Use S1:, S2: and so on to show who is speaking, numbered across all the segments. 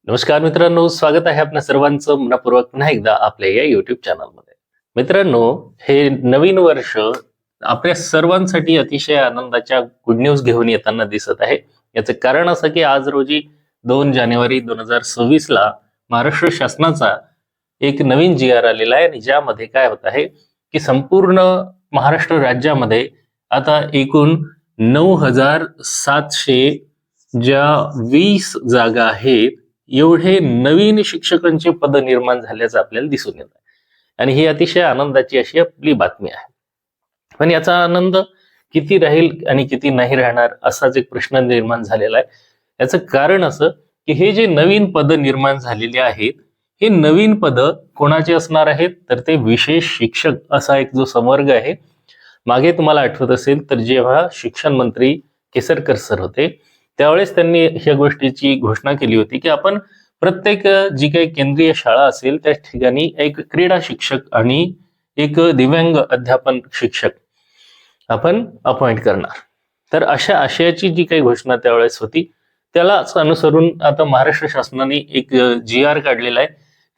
S1: नमस्कार मित्रांनो, स्वागत आहे आपल्या सर्वांचं मनपूर्वक पुन्हा एकदा आपल्या या युट्यूब चॅनलमध्ये. मित्रांनो, हे नवीन वर्ष आपल्या सर्वांसाठी अतिशय आनंदाच्या गुड न्यूज घेऊन येताना दिसत आहे. याचं कारण असं की आज रोजी 2 जानेवारी 2026 ला महाराष्ट्र शासनाचा एक नवीन GR आलेला आहे आणि ज्यामध्ये काय होत आहे की संपूर्ण महाराष्ट्र राज्यामध्ये आता एकूण 9,700 ज्या 20 जागा आहेत एवढे नवीन शिक्षकांचे पद निर्माण झाल्याचं आपल्याला दिसून येत आहे आणि ही अतिशय आनंदाची अशी आपली बातमी आहे. पण याचा आनंद किती राहील आणि किती नाही राहणार असाच एक प्रश्न निर्माण झालेला आहे. याचं कारण असं की हे जे नवीन पद निर्माण झालेले आहेत हे नवीन पद कोणाचे असणार आहेत तर ते विशेष शिक्षक असा एक जो संवर्ग आहे. मागे तुम्हाला आठवत असेल तर जेव्हा शिक्षण मंत्री केसरकर सर होते त्यावेळेस त्यांनी ह्या गोष्टीची घोषणा केली होती की आपण प्रत्येक जी काही केंद्रीय शाळा असेल त्या ठिकाणी एक क्रीडा शिक्षक आणि एक दिव्यांग अध्यापन शिक्षक आपण अपॉइंट करणार. तर अशा आशयाची जी काही घोषणा त्यावेळेस होती त्यालाच अनुसरून आता महाराष्ट्र शासनाने एक GR काढलेला आहे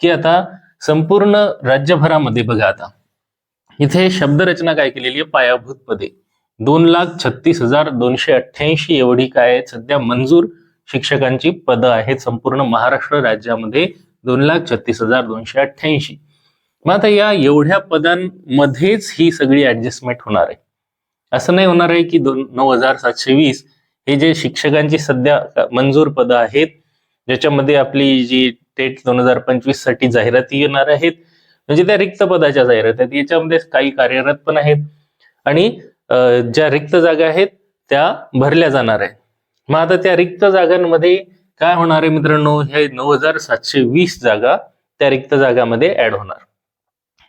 S1: की आता संपूर्ण राज्यभरामध्ये बघा आता इथे शब्दरचना काय केलेली आहे, पायाभूत पदे 2,36,288 एवढी काय सध्या मंजूर शिक्षकांची पदं आहेत संपूर्ण महाराष्ट्र राज्यामध्ये 2,36,288. मग आता या एवढ्या पदांमध्येच ही सगळी ऍडजस्टमेंट होणार आहे. असं नाही होणार आहे की 9,720 हे जे शिक्षकांची सध्या मंजूर पदं आहेत ज्याच्यामध्ये आपली जी टेट 2025 साठी जाहिराती येणार आहेत म्हणजे त्या रिक्त पदाच्या जाहिराती आहेत, याच्यामध्ये काही कार्यरत पण आहेत आणि ज्या रिक्त जागा आहेत त्या भरल्या जाणार आहेत. मग आता त्या रिक्त जागांमध्ये काय होणार आहे मित्रांनो, हे 9,720 जागा त्या रिक्त जागामध्ये ऍड होणार.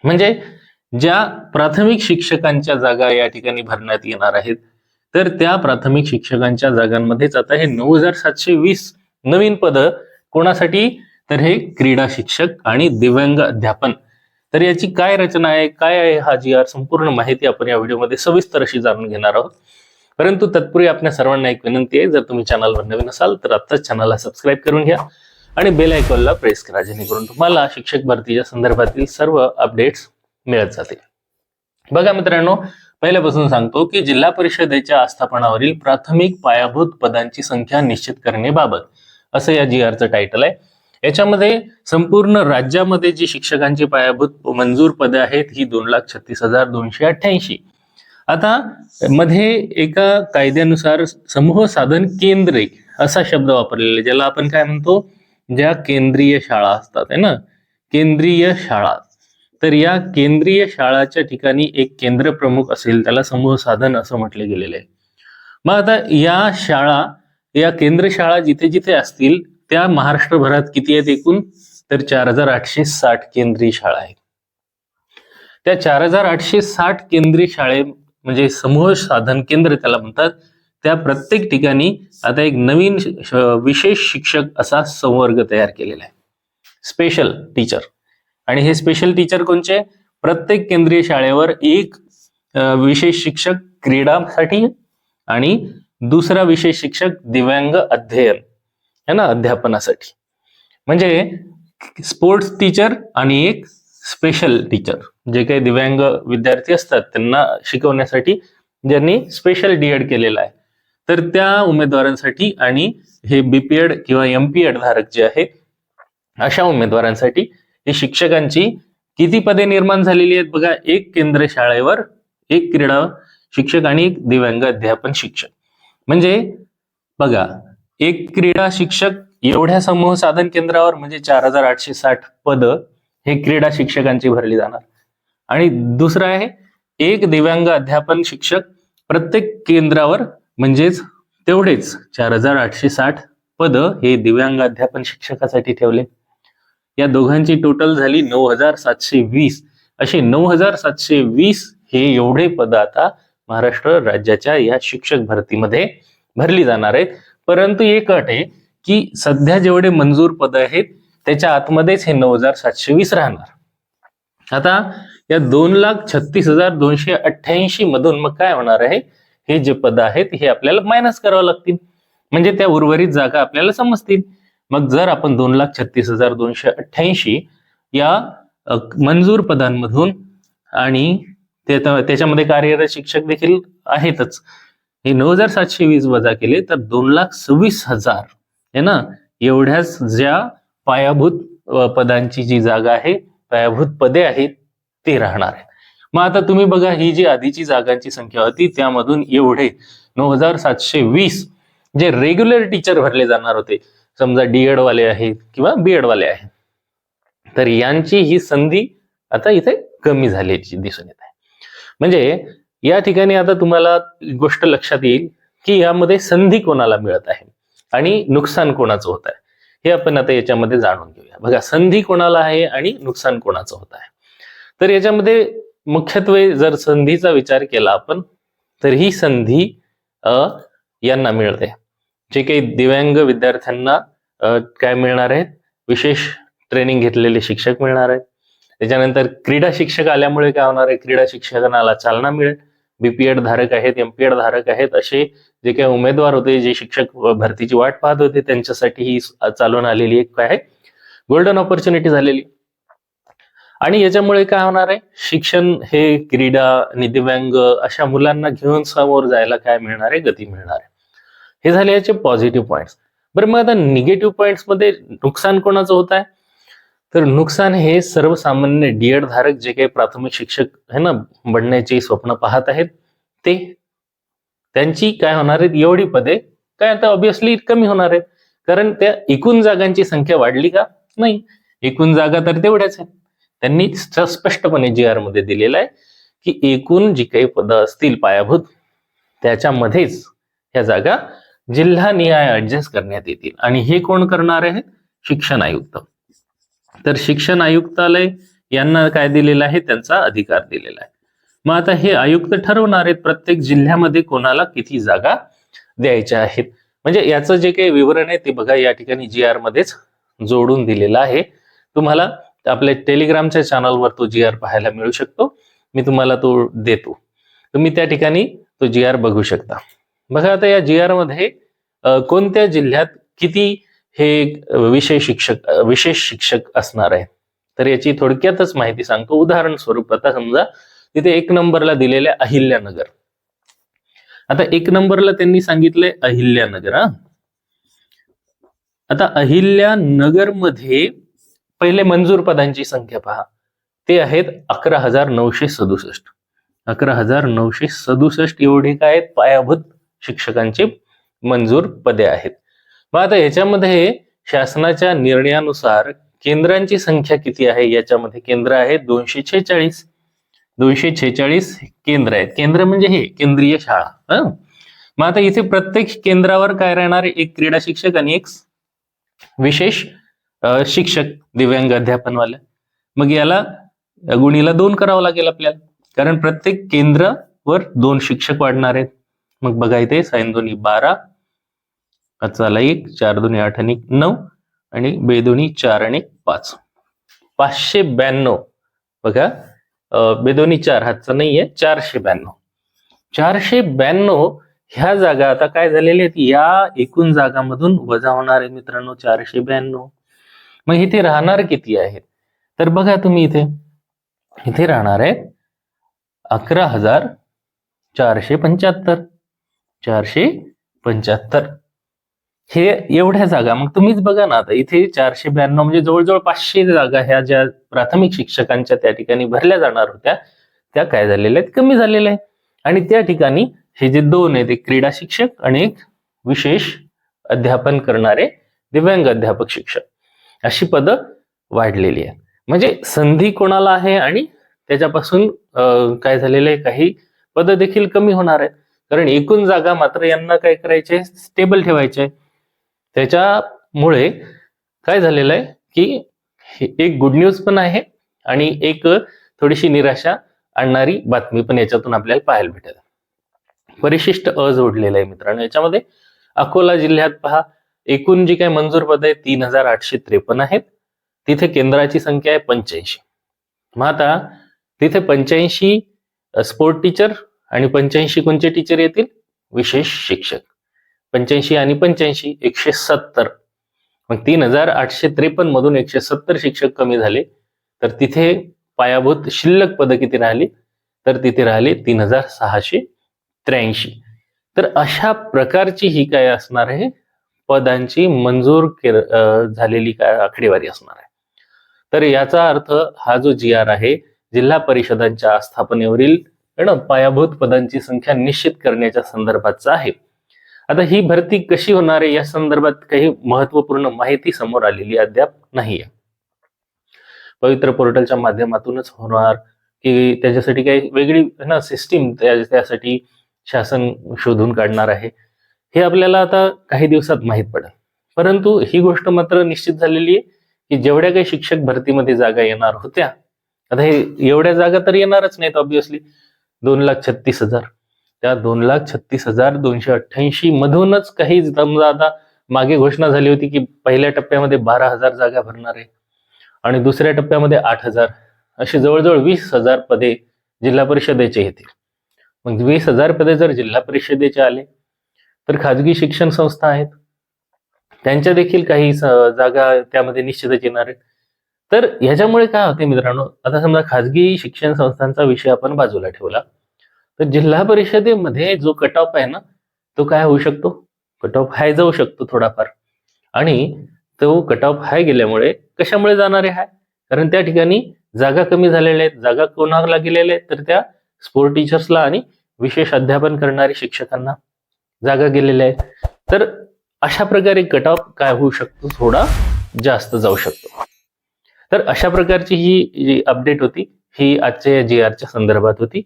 S1: म्हणजे ज्या प्राथमिक शिक्षकांच्या जागा या ठिकाणी भरण्यात येणार आहेत तर त्या प्राथमिक शिक्षकांच्या जागांमध्येच आता हे 9,720 नवीन पद कोणासाठी तर हे क्रीडा शिक्षक आणि दिव्यांग अध्यापन. तर याची काय रचना आहे, काय आहे हा GR, संपूर्ण माहिती आपण या व्हिडिओमध्ये सविस्तर अशी जाणून घेणार आहोत. परंतु तत्पूर्वी आपल्या सर्वांना एक विनंती आहे, जर तुम्ही चॅनलवर नवीन असाल तर आत्ताच चॅनलला सबस्क्राईब करून घ्या आणि बेल आयकॉनला प्रेस करा जेणेकरून तुम्हाला शिक्षक भरतीच्या संदर्भातील सर्व अपडेट्स मिळत जातील. बघा मित्रांनो, पहिल्यापासून सांगतो की जिल्हा परिषदेच्या आस्थापनावरील प्राथमिक पायाभूत पदांची संख्या निश्चित करण्याबाबत असं या GRचं टायटल आहे. याच्यामध्ये संपूर्ण राज्यामध्ये जी शिक्षकांची पायाभूत मंजूर पदे आहेत ही 2,36,288. आता मध्ये एका कायद्यानुसार समूह साधन केंद्रे असा शब्द वापरलेला ज्याला आपण काय म्हणतो, ज्या केंद्रीय शाळा असतात है ना, केंद्रीय शाळा. तर या केंद्रीय शाळाच्या ठिकाणी एक केंद्र प्रमुख असेल त्याला समूह साधन असं म्हटले गेलेले आहे. मग आता या शाळा, या केंद्र शाळा जिथे जिथे असतील त्या महाराष्ट्रभरात किती आहेत एकूण तर 4,860 केंद्रीय शाळा आहेत. त्या 4,860 केंद्रीय शाळे म्हणजे समूह साधन केंद्र त्याला म्हणतात, त्या प्रत्येक ठिकाणी आता एक नवीन विशेष शिक्षक असा संवर्ग तयार केलेला आहे, स्पेशल टीचर. आणि हे स्पेशल टीचर कोणचे, प्रत्येक केंद्रीय शाळेवर एक विशेष शिक्षक क्रीडासाठी आणि दुसरा विशेष शिक्षक दिव्यांग अध्ययन है ना, अध्यापनासाठी. म्हणजे स्पोर्ट्स टीचर आणि एक स्पेशल टीचर, जे काही दिव्यांग विद्यार्थी असतात त्यांना शिकवण्यासाठी ज्यांनी स्पेशल DED केलेला आहे तर त्या उमेदवारांसाठी आणि हे BPED किंवा MPED धारक जे आहेत अशा उमेदवारांसाठी हे शिक्षकांची किती पदे निर्माण झालेली आहेत बघा, एक केंद्र शाळेवर एक क्रीडा शिक्षक आणि एक दिव्यांग अध्यापन शिक्षक. म्हणजे बघा, एक क्रीडा शिक्षक एवढ्या समूह साधन केंद्रावर म्हणजे 4,860 पद हे क्रीडा शिक्षकांची भरली जाणार. आणि दुसरं आहे एक दिव्यांग अध्यापन शिक्षक प्रत्येक केंद्रावर म्हणजेच तेवढेच 4,860 पद हे दिव्यांग अध्यापन शिक्षकासाठी ठेवले. या दोघांची टोटल झाली 9,720. असे 9,720 हे एवढे पद आता महाराष्ट्र राज्याच्या या शिक्षक भरतीमध्ये भरली जाणार आहेत. परंतु एक अट आहे की सध्या जेवढे मंजूर पद आहेत त्याच्या आतमध्येच हे 9,720 राहणार. आता या 2,36,288 मधून मग काय होणार आहे, हे जे पद आहेत हे आपल्याला मायनस करावं लागतील म्हणजे त्या उर्वरित जागा आपल्याला समजतील. मग जर आपण 2,36,288 या मंजूर पदांमधून आणि त्याच्यामध्ये कार्यरत शिक्षक देखील आहेतच, हे 9,720 वजा केले तर 2,26,000 आहे ना, एवढ्याच ज्या पायाभूत पदांची जी जागा आहे, पायाभूत पदे आहेत ते राहणार आहे. मग आता तुम्ही बघा, ही जी आधीची जागांची संख्या होती त्यामधून एवढे 9,720 जे रेग्युलर टीचर भरले जाणार होते, समजा डीएड वाले आहेत किंवा बीएड वाले आहेत, तर यांची ही संधी आता इथे कमी झाल्याची दिसून येत आहे. म्हणजे या ठिकाणी आता तुम्हाला गोष्ट लक्षात येईल की यामध्ये संधी कोणाला मिळत आहे आणि नुकसान कोणाचं होत आहे, हे आपण आता याच्यामध्ये जाणून घेऊया. बघा, संधी कोणाला आहे आणि नुकसान कोणाचं होत आहे. तर याच्यामध्ये मुख्यत्वे जर संधीचा विचार केला आपण, तर ही संधी यांना मिळते, जे काही दिव्यांग विद्यार्थ्यांना काय मिळणार आहेत, विशेष ट्रेनिंग घेतलेले शिक्षक मिळणार आहेत. त्याच्यानंतर क्रीडा शिक्षक आल्यामुळे काय होणार आहे, क्रीडा शिक्षकांना चालना मिळेल. बीपीएड धारक आहेत, एमपीएड धारक आहेत, असे जे काही उमेदवार होते, जे शिक्षक भरतीची वाट पाहत होते, त्यांच्यासाठी ही चालून आलेली एक काय आहे, गोल्डन ऑपॉर्च्युनिटी झालेली. आणि याच्यामुळे काय होणार आहे, शिक्षण हे क्रीडा आणि दिव्यांग अशा मुलांना घेऊन समोर जायला काय मिळणार आहे, गती मिळणार आहे. हे झाले याचे पॉझिटिव्ह पॉइंट्स. बरं, मग आता निगेटिव्ह पॉइंट्स मध्ये नुकसान कोणाचं होत आहे, तर नुकसान हे सर्वसामान्य डीएड धारक जे काही प्राथमिक शिक्षक आहे ना बनण्याची स्वप्न पाहत आहेत, ते त्यांची काय होणार आहेत, एवढी पदे काय आता ऑब्विसली कमी होणार आहेत, कारण त्या एकूण जागांची संख्या वाढली का, नाही, एकूण जागा तर तेवढ्याच आहेत. त्यांनी स्पष्टपणे GR मध्ये दिलेलं आहे की एकूण जी काही पदं असतील पायाभूत, त्याच्यामध्येच ह्या जागा जिल्हानिहाय ऍडजस्ट करण्यात येतील. आणि हे कोण करणार आहेत, शिक्षण आयुक्त. तर शिक्षण आयुक्तालय यांना काय दिलेलं आहे, त्यांचा अधिकार दिलेला आहे. मग आता हे आयुक्त ठरवणार आहेत प्रत्येक जिल्ह्यामध्ये कोणाला किती जागा द्यायच्या आहेत. म्हणजे याचं जे काही विवरण आहे ते बघा, या ठिकाणी GR मध्येच जोडून दिलेलं आहे. तुम्हाला आपल्या टेलिग्रामच्या चॅनलवर तो GR पाहायला मिळू शकतो, मी तुम्हाला तो देतो, तुम्ही त्या ठिकाणी तो GR बघू शकता. बघा, आता या GR मध्ये कोणत्या जिल्ह्यात किती हे विशेष शिक्षक असणार आहे, तर याची थोडक्यातच माहिती सांगतो. उदाहरण स्वरूप आता समजा तिथे 1 नंबरला दिलेले अहिल्यानगर. आता 1 नंबरला त्यांनी सांगितलंय अहिल्यानगर. आता अहिल्यानगर मध्ये पहिले मंजूर पदांची संख्या पहा, ते आहेत 11,967. 11,967 एवढे काय पायाभूत शिक्षकांचे मंजूर पदे आहेत. मग आता याच्यामध्ये शासनाच्या निर्णयानुसार केंद्रांची संख्या किती आहे, याच्यामध्ये केंद्र आहेत 246. 246 केंद्र आहेत. केंद्र म्हणजे हे केंद्रीय शाळा. मग आता इथे प्रत्येक केंद्रावर काय राहणार आहे, एक क्रीडा शिक्षक आणि एक विशेष शिक्षक दिव्यांग अध्यापनवाले. मग याला गुणीला 2 करावं लागेल आपल्याला, कारण प्रत्येक केंद्रावर 2 शिक्षक वाढणार आहेत. मग बघा इथे 6 2 12, 1 4 2 8 आणि 9 आणि 2 2 4 आणि 5, 592. बघा 2 2 4 हातचा नाहीये, 492. 492 ह्या जागा आता काय झालेल्या आहेत, या एकूण जागांमधून वजा होणार आहे मित्रांनो 492. मग इथे राहणार किती आहेत, तर बघा तुम्ही इथे राहणार आहेत 11,475. 475 हे एवढ्या जागा. मग तुम्हीच बघा ना, आता इथे 492 म्हणजे जवळजवळ 500 जागा ह्या ज्या प्राथमिक शिक्षकांच्या त्या ठिकाणी भरल्या जाणार होत्या, त्या काय झालेल्या आहेत, कमी झालेल्या आहेत. आणि त्या ठिकाणी हे जे 2 आहेत, एक क्रीडा शिक्षक आणि एक विशेष अध्यापन करणारे दिव्यांग अध्यापक शिक्षक, अशी पदं वाढलेली आहेत. म्हणजे संधी कोणाला आहे आणि त्याच्यापासून काय झालेलं आहे, काही पदं देखील कमी होणार आहेत, कारण एकूण जागा मात्र यांना काय करायचे, स्टेबल ठेवायचे. त्याच्यामुळे काय झालेलं आहे की एक गुड न्यूज पण आहे आणि एक थोडीशी निराशा आणणारी बातमी पण याच्यातून आपल्याला पाहायला भेटेल. परिशिष्ट जोडलेलं आहे मित्रांनो याच्यामध्ये. अकोला जिल्ह्यात पहा, एकूण जी काही मंजूर पद आहे 3,853 आहेत. तिथे केंद्राची संख्या आहे 85. मग आता तिथे 85 स्पोर्ट टीचर आणि 85 कोणते टीचर येतील, विशेष शिक्षक. 85 आणि 85 170. मग 3853 मधून 170 शिक्षक कमी झाले, तर तिथे पायाभूत शिल्लक पदं किती राहिली, तर तिथे राहिली 3683. तर अशा प्रकारची ही काय असणार आहे, पदांची मंजूर झालेली काय आकडेवारी असणार आहे. तर याचा अर्थ हा जो जी आर आहे, जिल्हा परिषदांच्या स्थापनेवरील पायाभूत पदांची संख्या निश्चित करण्याच्या संदर्भातचा आहे. आता ही भरती कशी होणार आहे या संदर्भात काही महत्वपूर्ण माहिती समोर आलेली अद्याप नाहीये. पवित्र पोर्टलच्या माध्यमातूनच होणार की त्याच्यासाठी काही वेगळी सिस्टीम त्यासाठी शासन शोधून काढणार आहे, हे आपल्याला आता काही दिवसात माहीत पडेल. परंतु ही गोष्ट मात्र निश्चित झालेली आहे की जेवढ्या काही शिक्षक भरतीमध्ये जागा येणार होत्या, आता हे एवढ्या जागा तर येणारच नाहीत ऑब्व्हियसली, 2,36,000. त्या 2,36,288 मधूनच काही समजा आता मागे घोषणा झाली होती की पहिल्या टप्प्यामध्ये 12,000 जागा भरणार आहे आणि दुसऱ्या टप्प्यामध्ये 8,000, अशी जवळजवळ 20,000 पदे जिल्हा परिषदेचे येतील. मग 20,000 पदे जर जिल्हा परिषदेचे आले, तर खाजगी शिक्षण संस्था आहेत, त्यांच्या देखील काही जागा त्यामध्ये निश्चितच येणार आहेत. तर ह्याच्यामुळे काय होते मित्रांनो, आता समजा खाजगी शिक्षण संस्थांचा विषय आपण बाजूला ठेवला, तर जिल्हा परिषदेमध्ये जो कट ऑफ आहे ना, तो काय होऊ शकतो, कट ऑफ हाय जाऊ शकतो थोडाफार. आणि तो कट ऑफ हाय गेल्यामुळे कशामुळे जाणार आहे हाय, कारण त्या ठिकाणी जागा कमी झालेल्या आहेत. जागा कोणाला गेलेल्या आहेत, तर त्या स्पोर्ट टीचर्सला आणि विशेष अध्यापन करणारे शिक्षकांना जागा गेलेल्या आहेत. तर अशा प्रकारे कट ऑफ काय होऊ शकतो, थोडा जास्त जाऊ शकतो. तर अशा प्रकारची ही जी अपडेट होती, ही आजच्या जी आरच्या संदर्भात होती.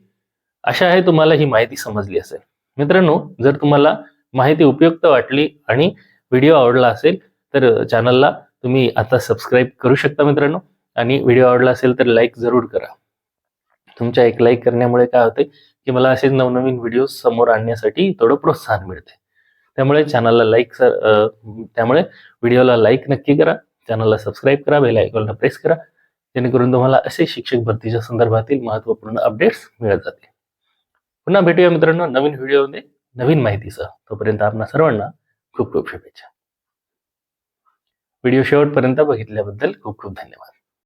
S1: अशा आहे तुम्हाला ही माहिती समजली असेल. मित्रांनो, जर तुम्हाला माहिती उपयुक्त वाटली आणि व्हिडिओ आवडला असेल, तर चॅनलला तुम्ही आता सबस्क्राईब करू शकता मित्रांनो. आणि व्हिडिओ आवडला असेल तर लाईक जरूर करा. तुमच्या एक लाईक करण्यामुळे काय होते की मला असे नवनवीन व्हिडिओ समोर आणण्यासाठी थोडं प्रोत्साहन मिळते. त्यामुळे त्यामुळे व्हिडिओला लाईक नक्की करा, चॅनलला सबस्क्राईब करा, बेल आयकॉनला प्रेस करा, जेणेकरून तुम्हाला असे शिक्षक भरतीच्या संदर्भातील महत्त्वपूर्ण अपडेट्स मिळत जातील. पुन्हा भेटूया मित्रांनो नवीन व्हिडिओमध्ये नवीन माहितीसह. तोपर्यंत आपणा सर्वांना खूप खूप शुभेच्छा. व्हिडिओ शेवटपर्यंत बघितल्याबद्दल खूप खूप धन्यवाद.